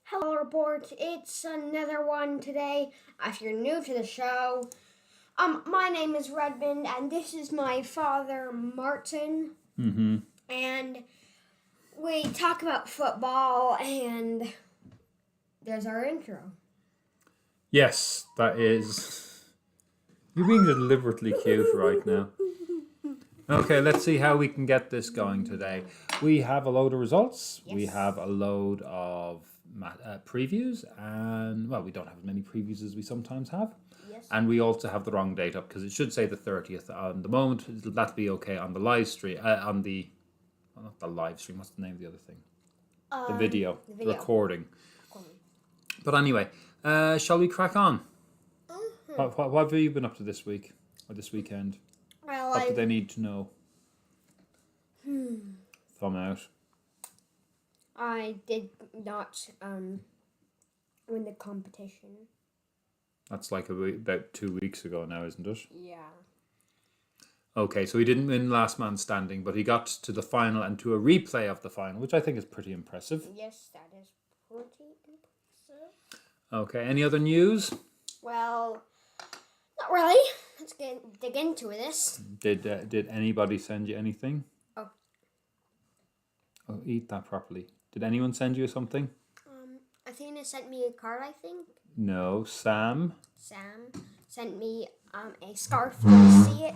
Hello, report. It's another one today. If you're new to the show, my name is Redmond, and this is my father, Martin. And we talk about football, and there's our intro. Yes, that is. You're being deliberately cute right now. Okay, let's see how we can get this going today. We have a load of results. Yes. We have a load of previews, and well, we don't have as many previews as we sometimes have. Yes. And we also have the wrong date up because it should say the 30th on the moment. That'll be okay on the live stream. Not the live stream. What's the name of the other thing? The video. The recording. But anyway, shall we crack on? What have you been up to this week or this weekend? Well, What do they need to know? Thumb out. I did not win the competition. That's like about 2 weeks ago now, isn't it? Yeah. Okay, so he didn't win last man standing, but he got to the final and to a replay of the final, which I think is pretty impressive. Yes, that is pretty impressive. Okay, any other news? Well, not really. Let's dig into this. Did anybody send you anything? Oh. Oh, eat that properly. Did anyone send you something? Athena sent me a card, I think. No, Sam. Sam sent me a scarf. Can you see it?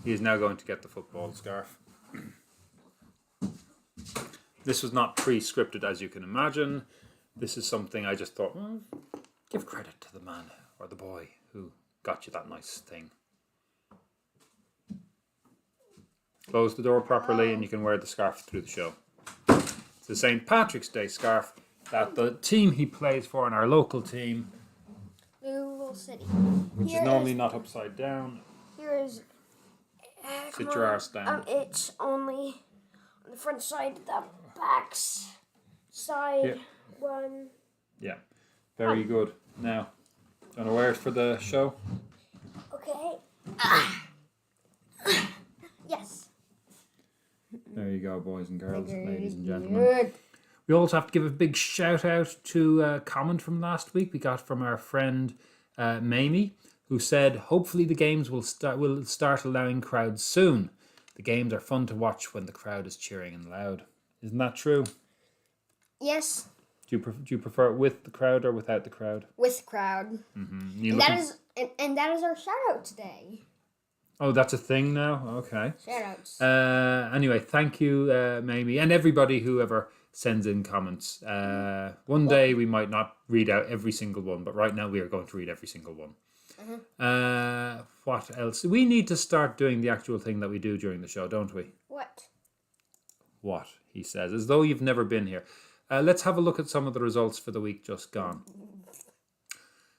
He is now going to get the football scarf. This was not pre-scripted, as you can imagine. This is something I just thought, give credit to the man or the boy who got you that nice thing. Close the door properly and you can wear the scarf through the show. It's the St. Patrick's Day scarf that the team he plays for in our local team, Louisville City. which is normally not upside down. Here is. Sit your arse down. It's only on the front side, the back side one. Yeah, very good. Now, do you want to wear it for the show? Okay. Yes. There you go, boys and girls, ladies and gentlemen. Good. We also have to give a big shout out to a comment from last week we got from our friend Mamie, who said, hopefully the games will start allowing crowds soon. The games are fun to watch when the crowd is cheering and loud. Isn't that true? Yes. Do you prefer it with the crowd or without the crowd? With the crowd. Mm-hmm. And that is our shout out today. Oh, that's a thing now? Okay. Shout outs. Anyway, thank you, Mamie, and everybody who ever sends in comments. One day we might not read out every single one, but right now we are going to read every single one. What else? We need to start doing the actual thing that we do during the show, don't we? What, he says, as though you've never been here. Let's have a look at some of the results for the week just gone.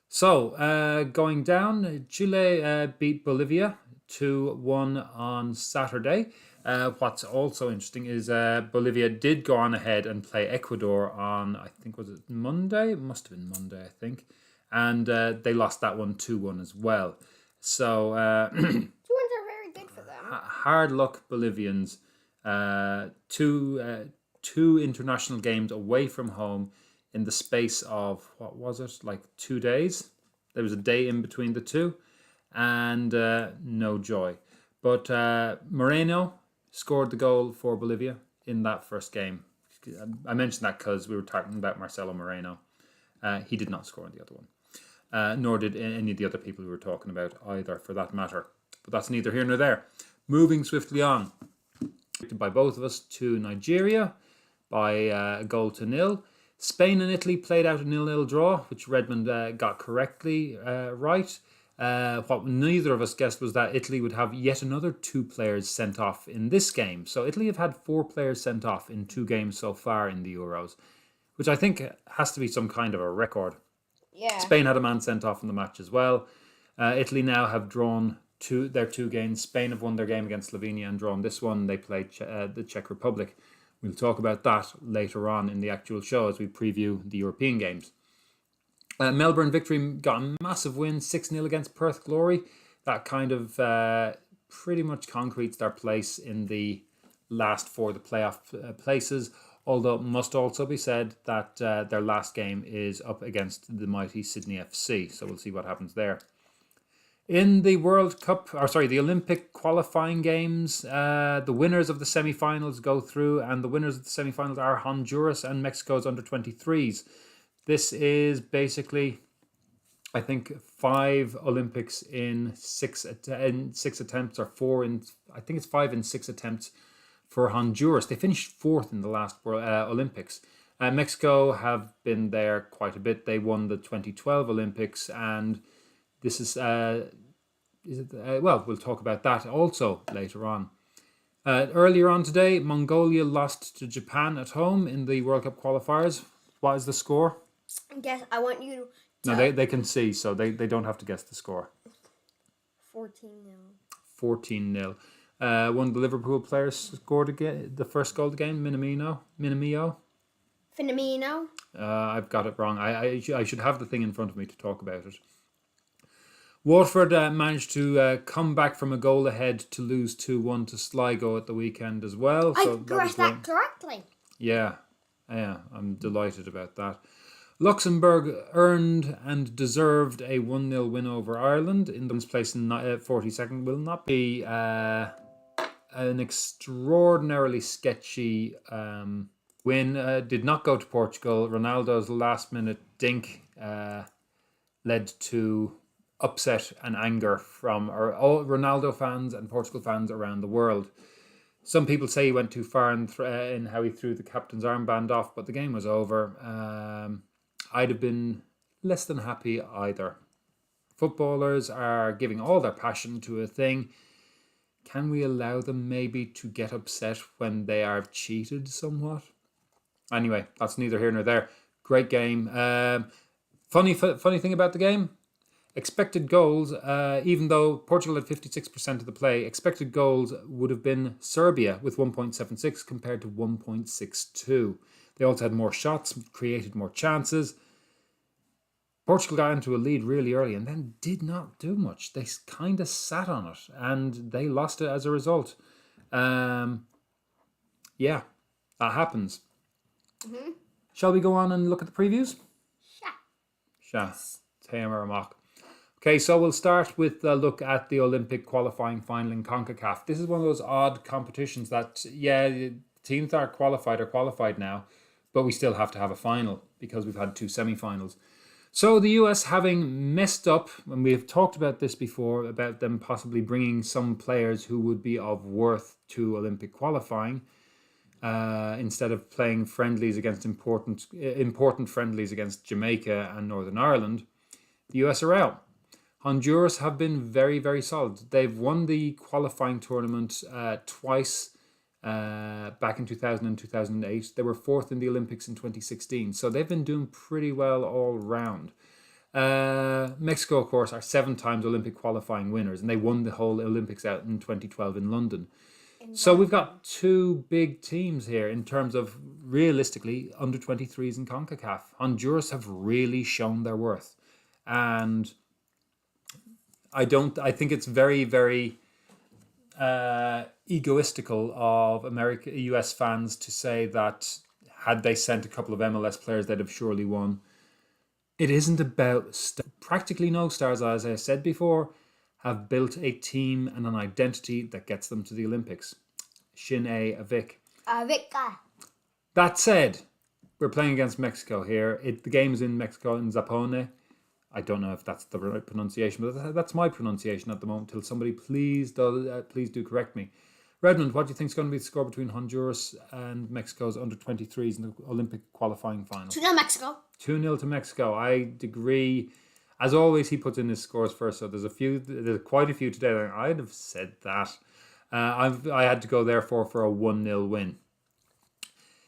So, going down, Chile beat Bolivia 2-1 on Saturday. What's also interesting is Bolivia did go on ahead and play Ecuador on, I think, was it Monday? It must have been Monday, I think. And they lost that one 2-1 as well. So 2 wins are very good for them. Hard luck, Bolivians. Two international games away from home in the space of, what was it, like 2 days? There was a day in between the two, and no joy. But Moreno scored the goal for Bolivia in that first game. I mentioned that because we were talking about Marcelo Moreno. He did not score in the other one. Nor did any of the other people we were talking about either, for that matter. But that's neither here nor there. Moving swiftly on. By both of us to Nigeria by a 0-0. Spain and Italy played out a 0-0 draw, which Redmond got correctly right. What neither of us guessed was that Italy would have yet another 2 players sent off in this game. So Italy have had 4 players sent off in 2 games so far in the Euros, which I think has to be some kind of a record. Yeah. Spain had a man sent off in the match as well. Italy now have drawn their 2 games. Spain have won their game against Slovenia and drawn this one. They played the Czech Republic. We'll talk about that later on in the actual show as we preview the European games. Melbourne Victory got a massive win, 6-0 against Perth Glory. That kind of pretty much concretes their place in the last 4 of the playoff places. Although it must also be said that their last game is up against the mighty Sydney FC. So we'll see what happens there. In the the Olympic qualifying games, the winners of the semi-finals go through, and the winners of the semi-finals are Honduras and Mexico's under-23s. This is basically, I think, 5 Olympics in 6 attempts, or 4 in, I think it's 5 in 6 attempts for Honduras. They finished 4th in the last Olympics. Mexico have been there quite a bit. They won the 2012 Olympics, and this is we'll talk about that also later on. Earlier on today, Mongolia lost to Japan at home in the World Cup Qualifiers. What is the score? I want you to... No, they can see, so they don't have to guess the score. 14-0. 14-0. One of the Liverpool players scored again, the first goal of the game, Minamino. I've got it wrong. I should have the thing in front of me to talk about it. Waterford managed to come back from a goal ahead to lose 2-1 to Sligo at the weekend as well. I guessed that correctly. Yeah, I'm delighted about that. Luxembourg earned and deserved a 1-0 win over Ireland in the place in 42nd. Will not be an extraordinarily sketchy win. Did not go to Portugal. Ronaldo's last-minute dink led to upset and anger from all Ronaldo fans and Portugal fans around the world. Some people say he went too far in how he threw the captain's armband off, but the game was over. I'd have been less than happy either. Footballers are giving all their passion to a thing. Can we allow them maybe to get upset when they are cheated somewhat? Anyway, that's neither here nor there. Great game. Funny thing about the game, expected goals, even though Portugal had 56% of the play, expected goals would have been Serbia with 1.76 compared to 1.62. They also had more shots, created more chances. Portugal got into a lead really early and then did not do much. They kind of sat on it and they lost it as a result. Yeah, that happens. Mm-hmm. Shall we go on and look at the previews? Sure. Okay, so we'll start with a look at the Olympic qualifying final in CONCACAF. This is one of those odd competitions that, teams that are qualified now, but we still have to have a final because we've had 2 semi-finals. So the US having messed up, and we have talked about this before, about them possibly bringing some players who would be of worth to Olympic qualifying, instead of playing friendlies against important friendlies against Jamaica and Northern Ireland, the US are out. Honduras have been very, very solid. They've won the qualifying tournament twice back in 2000 and 2008. They were 4th in the Olympics in 2016. So they've been doing pretty well all round. Mexico, of course, are 7 times Olympic qualifying winners, and they won the whole Olympics out in 2012 in London. So we've got 2 big teams here in terms of, realistically, under-23s in CONCACAF. Honduras have really shown their worth. And I think it's very, very egoistical of US fans to say that had they sent a couple of MLS players, they'd have surely won. It isn't about practically no stars, as I said before, have built a team and an identity that gets them to the Olympics. Shin A Vic. That said, we're playing against Mexico here. The game is in Mexico, in Zapone. I don't know if that's the right pronunciation, but that's my pronunciation at the moment. Till somebody please do correct me. Redmond, what do you think is going to be the score between Honduras and Mexico's under-23s in the Olympic qualifying final? 2-0 Mexico. 2-0 to Mexico. I agree. As always, he puts in his scores first, so there's quite a few today. I'd have said that. I had to go therefore for a 1-0 win.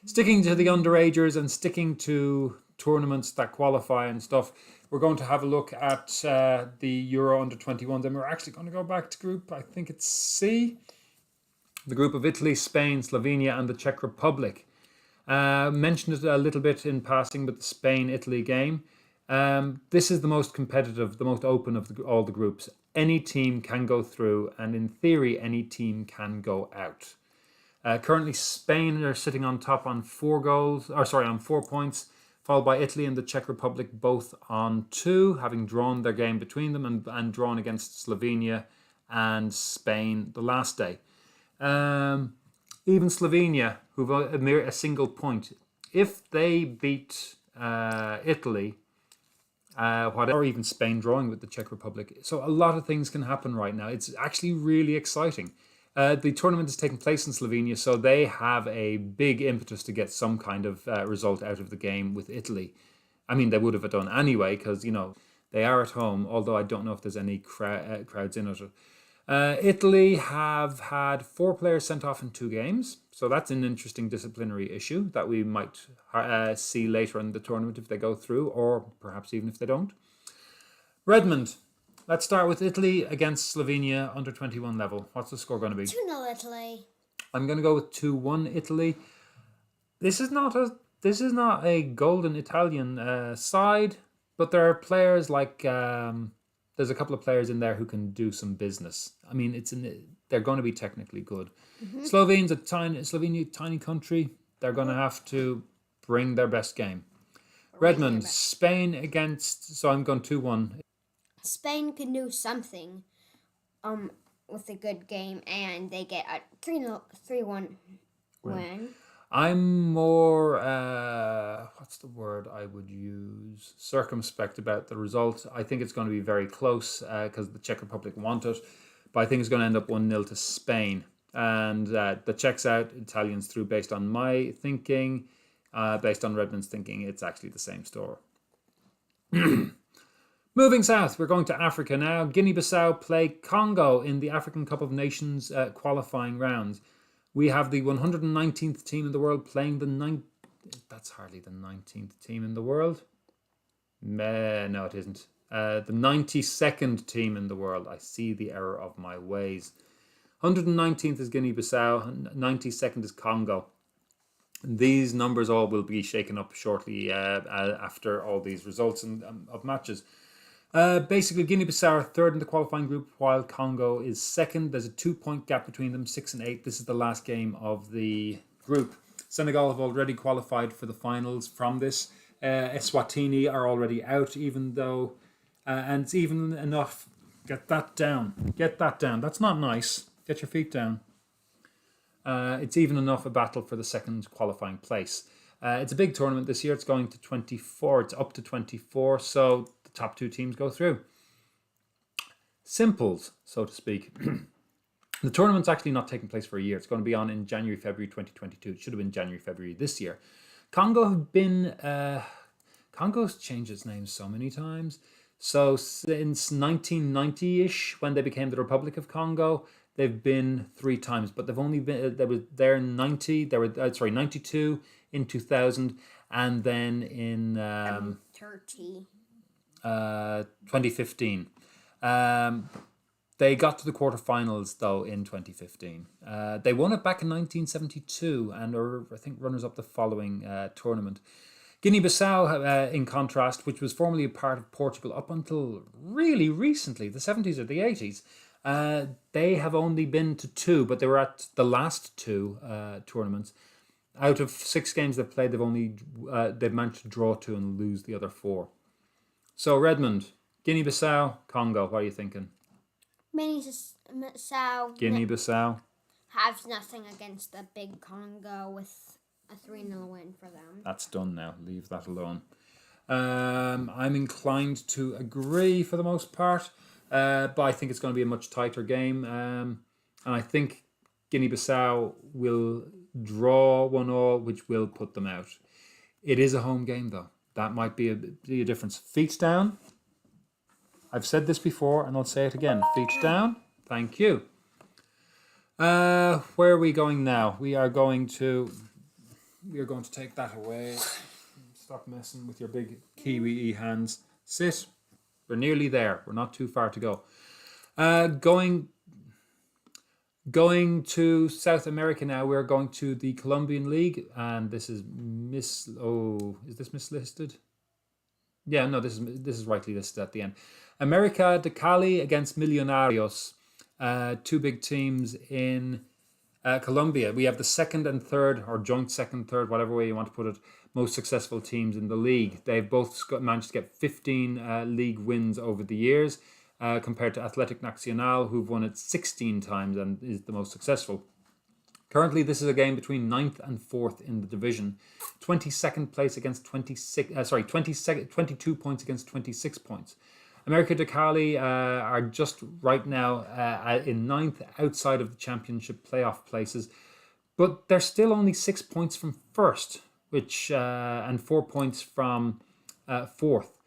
Sticking to the underagers and sticking to tournaments that qualify and stuff, we're going to have a look at the Euro under-21s, and we're actually going to go back to group, I think it's C, the group of Italy, Spain, Slovenia and the Czech Republic. Mentioned it a little bit in passing with the Spain-Italy game. This is the most competitive, the most open of all the groups. Any team can go through, and in theory, any team can go out. Currently, Spain are sitting on top on 4 points, followed by Italy and the Czech Republic, both on 2, having drawn their game between them and drawn against Slovenia and Spain the last day. Even Slovenia, who've a single point, if they beat Italy, or even Spain drawing with the Czech Republic. So a lot of things can happen right now. It's actually really exciting. The tournament is taking place in Slovenia, so they have a big impetus to get some kind of result out of the game with Italy. I mean, they would have done anyway because, they are at home, although I don't know if there's any crowds in it. Italy have had 4 players sent off in 2 games, so that's an interesting disciplinary issue that we might see later in the tournament if they go through, or perhaps even if they don't. Redmond, let's start with Italy against Slovenia under 21 level. What's the score going to be? 2-0 Italy. I'm going to go with 2-1 Italy. This is not a golden Italian side, but there are players like there's a couple of players in there who can do some business. I mean, they're going to be technically good. Mm-hmm. Slovenia, tiny country. They're going to have to bring their best game. Redmond, Spain against. So I'm going 2-1. Spain can do something, with a good game, and they get a 3-1 win. I'm more, what's the word I would use? Circumspect about the result. I think it's going to be very close because the Czech Republic want it. But I think it's going to end up 1-0 to Spain. And the Czechs out, Italians through based on my thinking. Based on Redmond's thinking, it's actually the same score. Moving south, we're going to Africa now. Guinea-Bissau play Congo in the African Cup of Nations qualifying rounds. We have the 119th team in the world playing the That's hardly the 19th team in the world. No, it isn't. The 92nd team in the world. I see the error of my ways. 119th is Guinea-Bissau. 92nd is Congo. These numbers all will be shaken up shortly after all these results of matches. Basically, Guinea-Bissau are 3rd in the qualifying group, while Congo is 2nd. There's a 2-point gap between them, 6 and 8. This is the last game of the group. Senegal have already qualified for the finals from this. Eswatini are already out, even though... and it's even enough... Get that down. That's not nice. Get your feet down. It's even enough a battle for the 2nd qualifying place. It's a big tournament this year. It's going to 24. It's up to 24, so... top 2 teams go through. Simples, so to speak. The tournament's actually not taking place for a year. It's going to be on in January, February 2022. It should have been January, February this year. Congo's changed its name so many times. So since 1990-ish, when they became the Republic of Congo, they've been 3 times. But they've only been there in 92, in 2000, and then in 2015. They got to the quarterfinals though in 2015. They won it back in 1972 and are, I think, runners-up the following tournament. Guinea-Bissau, in contrast, which was formerly a part of Portugal up until really recently, the 70s or the 80s, they have only been to 2, but they were at the last 2 tournaments. Out of 6 games they've played, they've managed to draw 2 and lose the other 4. So, Redmond, Guinea-Bissau, Congo, what are you thinking? Guinea-Bissau has nothing against the big Congo with a 3-0 win for them. That's done now. Leave that alone. I'm inclined to agree for the most part, but I think it's going to be a much tighter game. And I think Guinea-Bissau will draw 1-1, which will put them out. It is a home game, though. That might be a difference. Feet down. I've said this before, and I'll say it again. Feet down. Thank you. Where are we going now? We are going to take that away. Stop messing with your big Kiwi hands. Sit. We're nearly there. We're not too far to go. Going to South America now. We're going to the Colombian League, and this is is this mislisted? Yeah, no, this is rightly listed at the end. America de Cali against Millonarios, 2 big teams in Colombia, we have the second and third, or joint second, third, whatever way you want to put it, most successful teams in the league. They've both managed to get 15 league wins over the years, compared to Athletic Nacional, who've won it 16 times and is the most successful. Currently, this is a game between 9th and 4th in the division. 22nd place against 22 points against 26 points. America de Cali are just right now in 9th outside of the championship playoff places, but they're still only 6 points from first, and 4 points from fourth.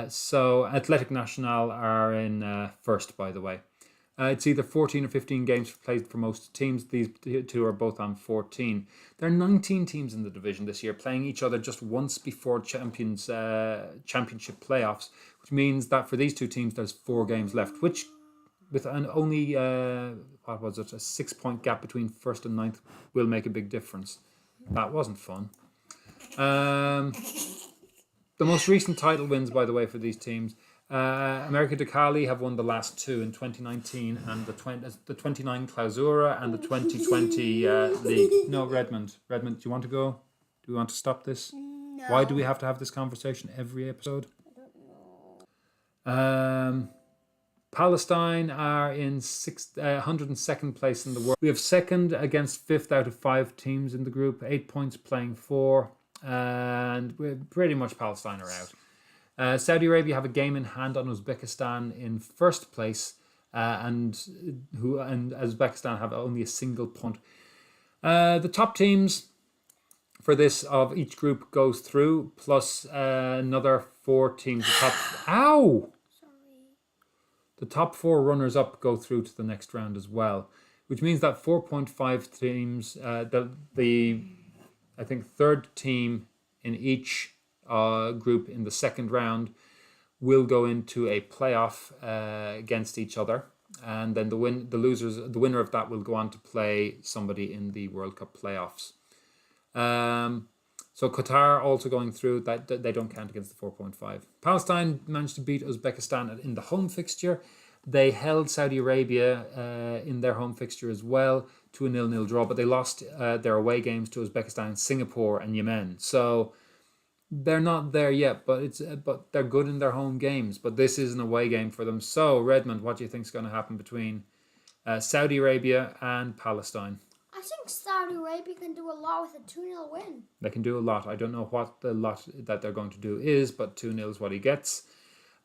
So Athletic Nacional are in first, by the way. It's either 14 or 15 games played for most teams. These two are both on 14. There are 19 teams in the division this year, playing each other just once before championship playoffs, which means that for these two teams, there's 4 games left, which with an only, a 6-point gap between first and 9th will make a big difference. That wasn't fun. The most recent title wins, by the way, for these teams, America de Cali have won the last 2 in 2019 and the 29 Clausura and the 2020 league. No, Redmond, do you want to go? Do we want to stop this? No. Why do we have to have this conversation every episode? I don't know. Palestine are in 102nd place in the world. We have second against 5th out of 5 teams in the group, 8 points playing 4, and we're pretty much Palestine are out. Saudi Arabia have a game in hand on Uzbekistan in first place, and Uzbekistan have only a single point. The top teams for this of each group goes through, plus another 4 teams. The top 4 runners up go through to the next round as well, which means that 4.5 teams, the I think third team in each group in the second round will go into a playoff against each other, and then the winner of that will go on to play somebody in the World Cup playoffs. So Qatar also going through, that they don't count against the 4.5. Palestine managed to beat Uzbekistan in the home fixture. They held Saudi Arabia in their home fixture as well to a 0-0 draw, but they lost their away games to Uzbekistan, Singapore and Yemen. So they're not there yet, but they're good in their home games. But this is an away game for them. So Redmond, what do you think is going to happen between Saudi Arabia and Palestine? I think Saudi Arabia can do a lot with a 2-0 win. They can do a lot. I don't know what the lot that they're going to do is, but 2-0 is what he gets.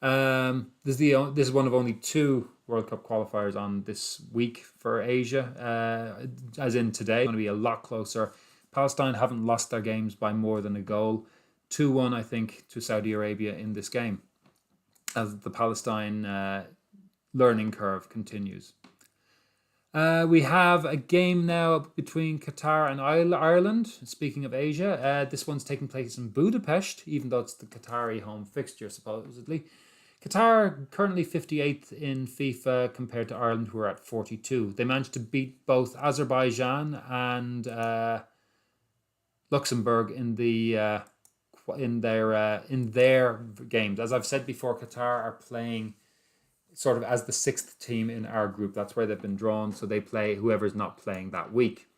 This is one of only 2 World Cup qualifiers on this week for Asia, as in today. It's going to be a lot closer. Palestine haven't lost their games by more than a goal. 2-1, I think, to Saudi Arabia in this game, as the Palestine learning curve continues. We have a game now between Qatar and Ireland. Speaking of Asia, this one's taking place in Budapest, even though it's the Qatari home fixture, supposedly. Qatar currently 58th in FIFA compared to Ireland, who are at 42. They managed to beat both Azerbaijan and Luxembourg in their games. As I've said before, Qatar are playing sort of as the 6th team in our group. That's where they've been drawn, so they play whoever's not playing that week.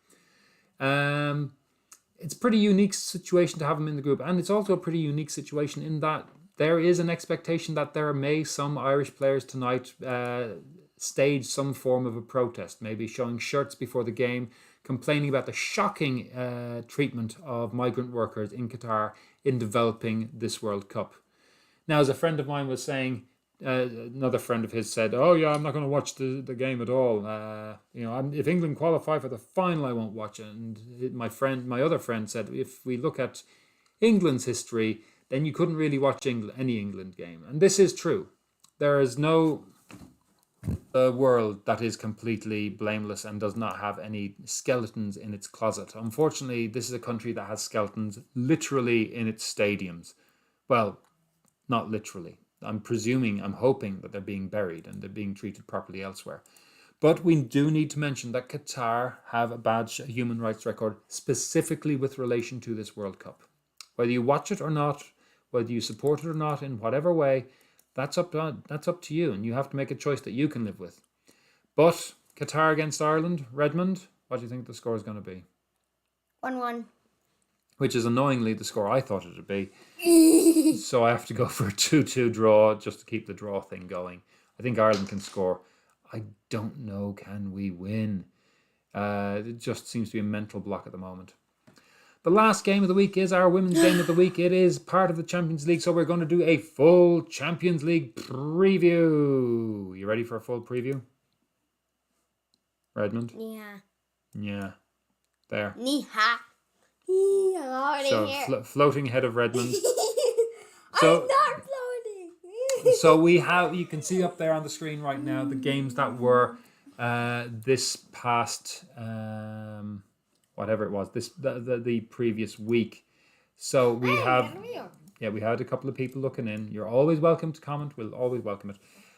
It's a pretty unique situation to have them in the group, and it's also a pretty unique situation in that there is an expectation that there may some Irish players tonight stage some form of a protest, maybe showing shirts before the game, complaining about the shocking treatment of migrant workers in Qatar in developing this World Cup. Now, as a friend of mine was saying, another friend of his said, "Oh yeah, I'm not going to watch the game at all. If England qualify for the final, I won't watch it." And my other friend said, "If we look at England's history, then you couldn't really watch any England game." And this is true. There is no world that is completely blameless and does not have any skeletons in its closet. Unfortunately, this is a country that has skeletons literally in its stadiums. Well, not literally. I'm hoping that they're being buried and they're being treated properly elsewhere. But we do need to mention that Qatar have a bad human rights record, specifically with relation to this World Cup. Whether you watch it or not, whether you support it or not, in whatever way, that's up to you, and you have to make a choice that you can live with. But Qatar against Ireland, Redmond, What do you think the score is going to be? 1-1. Which is annoyingly the score I thought it would be. So I have to go for a 2-2 draw just to keep the draw thing going. I think Ireland can score. I don't know, can we win? It just seems to be a mental block at the moment. The last game of the week is our women's game of the week. It is part of the Champions League, so we're going to do a full Champions League preview. You ready for a full preview? Redmond? Yeah. There. Niha. So floating ahead of Redmond. So, I'm not floating. So we have, you can see up there on the screen right now, the games that were this past, whatever it was, the previous week. So we we had a couple of people looking in. You're always welcome to comment. We'll always welcome it.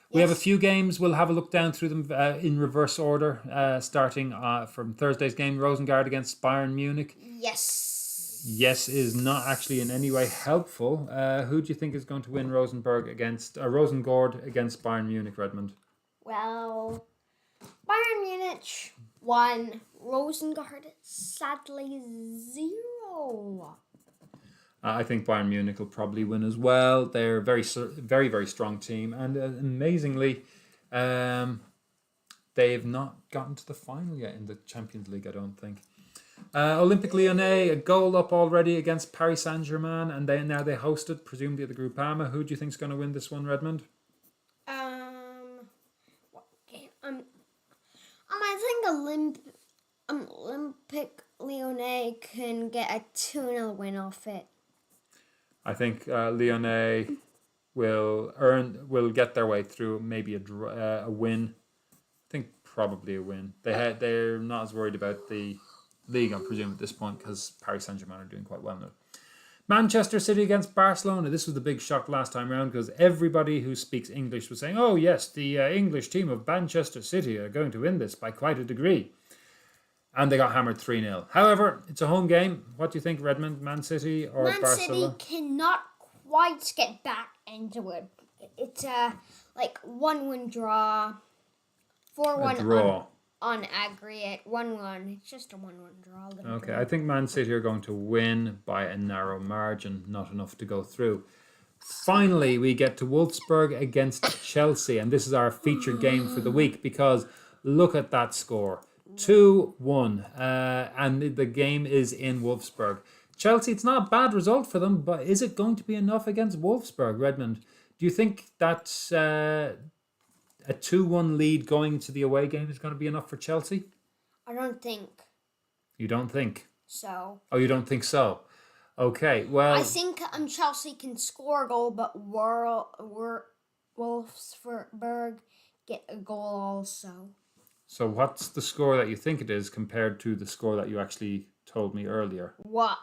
We have a few games. We'll have a look down through them in reverse order, starting from Thursday's game, Rosengard against Bayern Munich. Yes is not actually in any way helpful. Who do you think is going to win Rosengard against Bayern Munich, Redmond? Well, Bayern Munich 1, Rosengard sadly 0. I think Bayern Munich will probably win as well. They're a very, very, very strong team, and amazingly, they've not gotten to the final yet in the Champions League, I don't think. Olympique Lyonnais, a goal up already against Paris Saint-Germain, and they hosted, presumably at the Groupama. Who do you think is going to win this one, Redmond? I think Olympique Lyonnais can get a 2-0 win off it. I think Lyonnais will get their way through, maybe a win. I think probably a win. They're not as worried about the league, I presume, at this point, because Paris Saint-Germain are doing quite well now. Manchester City against Barcelona. This was the big shock last time around because everybody who speaks English was saying, oh yes, the English team of Manchester City are going to win this by quite a degree. And they got hammered 3-0. However, it's a home game. What do you think, Redmond, Man City or Barcelona? Man City cannot quite get back into it. It's a 1-1 draw, 4-1 on aggregate, 1-1. It's just a 1-1 draw. Okay, I think Man City are going to win by a narrow margin, not enough to go through. Finally, we get to Wolfsburg against Chelsea, and this is our featured game for the week because look at that score. 2-1, and the game is in Wolfsburg. Chelsea, it's not a bad result for them, but is it going to be enough against Wolfsburg, Redmond? Do you think that a 2-1 lead going to the away game is going to be enough for Chelsea? I don't think. You don't think? So. Oh, you don't think so? Okay, well... I think Chelsea can score a goal, but Wolfsburg get a goal also. So what's the score that you think it is compared to the score that you actually told me earlier? What?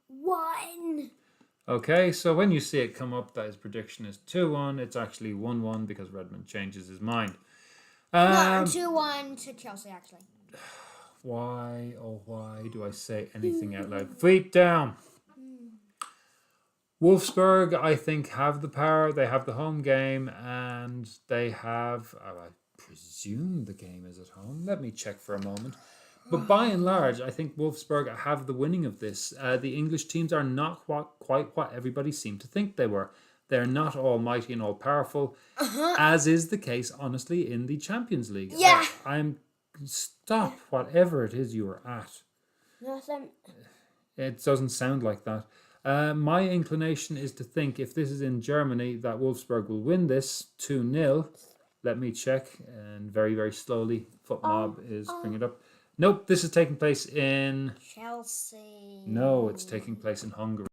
1. Okay, so when you see it come up that his prediction is 2-1, it's actually 1-1 because Redmond changes his mind. No, 2-1 to Chelsea, actually. Why, oh why do I say anything out loud? Feet down! Wolfsburg, I think, have the power. They have the home game, and they have... I presume the game is at home. Let me check for a moment. But by and large, I think Wolfsburg have the winning of this. The English teams are not quite what everybody seemed to think they were. They're not almighty and all-powerful, as is the case, honestly, in the Champions League. Yeah. Stop whatever it is you are at. Nothing. It doesn't sound like that. My inclination is to think if this is in Germany, that Wolfsburg will win this 2-0. Let me check, and very, very slowly, FootMob is bringing it up. Nope, this is taking place in... Chelsea. No, it's taking place in Hungary.